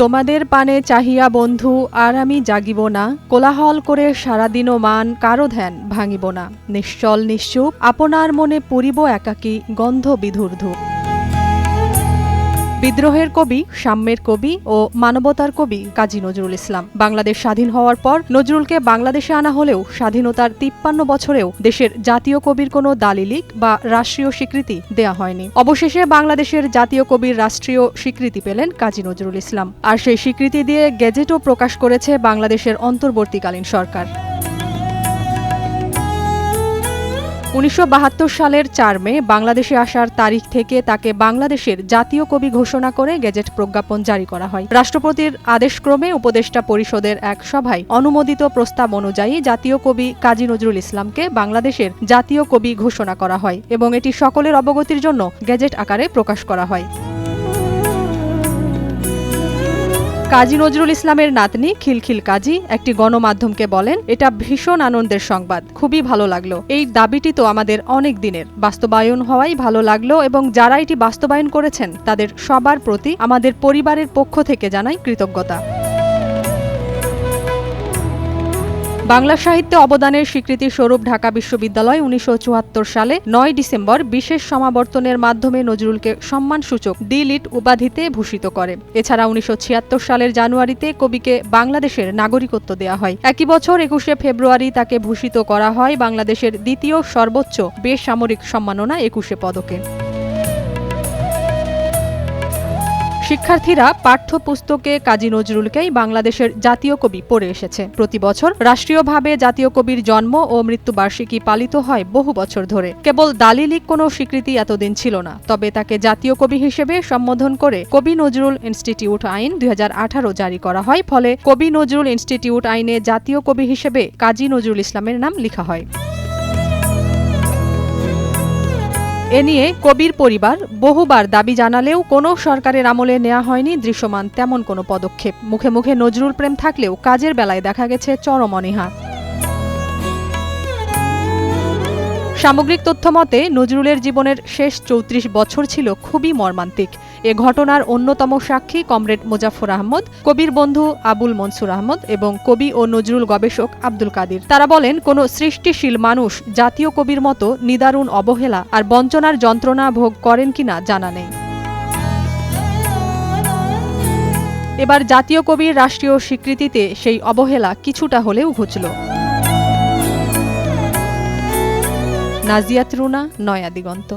তোমাদের পানে চাহিয়া বন্ধু আর আমি জাগিব না, কোলাহল করে সারাদিনও মান কারো ধ্যান ভাঙিব না, নিশ্চল নিশ্চুপ আপনার মনে পুরিব একাকী গন্ধ বিধুর ধূপ। বিদ্রোহের কবি, সাম্যের কবি ও মানবতার কবি কাজী নজরুল ইসলাম। বাংলাদেশ স্বাধীন হওয়ার পর নজরুলকে বাংলাদেশে আনা হলেও স্বাধীনতার ৫৩ বছরেও দেশের জাতীয় কবির কোনো দালিলিক বা রাষ্ট্রীয় স্বীকৃতি দেয়া হয়নি। অবশেষে বাংলাদেশের জাতীয় কবির রাষ্ট্রীয় স্বীকৃতি পেলেন কাজী নজরুল ইসলাম, আর সেই স্বীকৃতি দিয়ে গেজেটও প্রকাশ করেছে বাংলাদেশের অন্তর্বর্তীকালীন সরকার। ১৯৭২ সালের ৪ মে বাংলাদেশে আসার তারিখ থেকে তাকে বাংলাদেশের জাতীয় কবি ঘোষণা করে গেজেট প্রজ্ঞাপন জারি করা হয়। রাষ্ট্রপতির আদেশক্রমে উপদেষ্টা পরিষদের এক সভায় অনুমোদিত প্রস্তাব অনুযায়ী জাতীয় কবি কাজী নজরুল ইসলামকে বাংলাদেশের জাতীয় কবি ঘোষণা করা হয় এবং এটি সকলের অবগতির জন্য গেজেট আকারে প্রকাশ করা হয়। কাজী নজরুল ইসলামের নাতনি খিলখিল কাজী একটি গণমাধ্যমকে বলেন, এটা ভীষণ আনন্দের সংবাদ, খুবই ভালো লাগলো। এই দাবিটি তো আমাদের অনেক দিনের, বাস্তবায়ন হওয়াই ভালো লাগলো এবং যারা এটি বাস্তবায়ন করেছেন তাদের সবার প্রতি আমাদের পরিবারের পক্ষ থেকে জানাই কৃতজ্ঞতা। বাংলা সাহিত্যে অবদানের স্বীকৃতি স্বরূপ ঢাকা বিশ্ববিদ্যালয় ১৯৭৪ সালে ৯ ডিসেম্বর বিশেষ সমাবর্তনের মাধ্যমে নজরুলকে সম্মানসূচক ডি.লিট উপাধিতে ভূষিত করে। এছাড়া ১৯৭৬ সালের জানুয়ারিতে কবিকে বাংলাদেশের নাগরিকত্ব দেয়া হয়। একই বছর ২১শে ফেব্রুয়ারি তাকে ভূষিত করা হয় বাংলাদেশের দ্বিতীয় সর্বোচ্চ বেসামরিক সম্মাননা ২১শে পদকে। শিক্ষার্থীরা পাঠ্যপুস্তকে কাজী নজরুলকেই বাংলাদেশের জাতীয় কবি পড়ে এসেছে। প্রতি বছর রাষ্ট্রীয়ভাবে জাতীয় কবির জন্ম ও মৃত্যুবার্ষিকী পালিত হয় বহু বছর ধরে। কেবল দালিলিক কোনো স্বীকৃতি এতদিন ছিল না, তবে তাকে জাতীয় কবি হিসেবে সম্বোধন করে কবি নজরুল ইনস্টিটিউট আইন ২০১৮ জারি করা হয়। ফলে কবি নজরুল ইনস্টিটিউট আইনে জাতীয় কবি হিসেবে কাজী নজরুল ইসলামের নাম লেখা হয়। এ নিয়ে কবির পরিবার বহুবার দাবি জানালেও কোনো সরকারের আমলে নেওয়া হয়নি দৃশ্যমান তেমন কোনো পদক্ষেপ। মুখে মুখে নজরুল প্রেম থাকলেও কাজের বেলায় দেখা গেছে চরম অনীহা। সামগ্রিক তথ্য মতে নজরুলের জীবনের শেষ ৩৪ বছর ছিল খুবই মর্মান্তিক। এ ঘটনার অন্যতম সাক্ষী কমরেড মোজাফফর আহমদ, কবির বন্ধু আবুল মনসুর আহমদ এবং কবি ও নজরুল গবেষক আব্দুল কাদির। তারা বলেন, কোনো সৃষ্টিশীল মানুষ জাতীয় কবির মতো নিদারুণ অবহেলা আর বঞ্চনার যন্ত্রণা ভোগ করেন কিনা জানা নেই। এবার জাতীয় কবির রাষ্ট্রীয় স্বীকৃতিতে সেই অবহেলা কিছুটা হলেও ঘুচল। নাজিয়াত রুনা, নয়া দিগন্ত।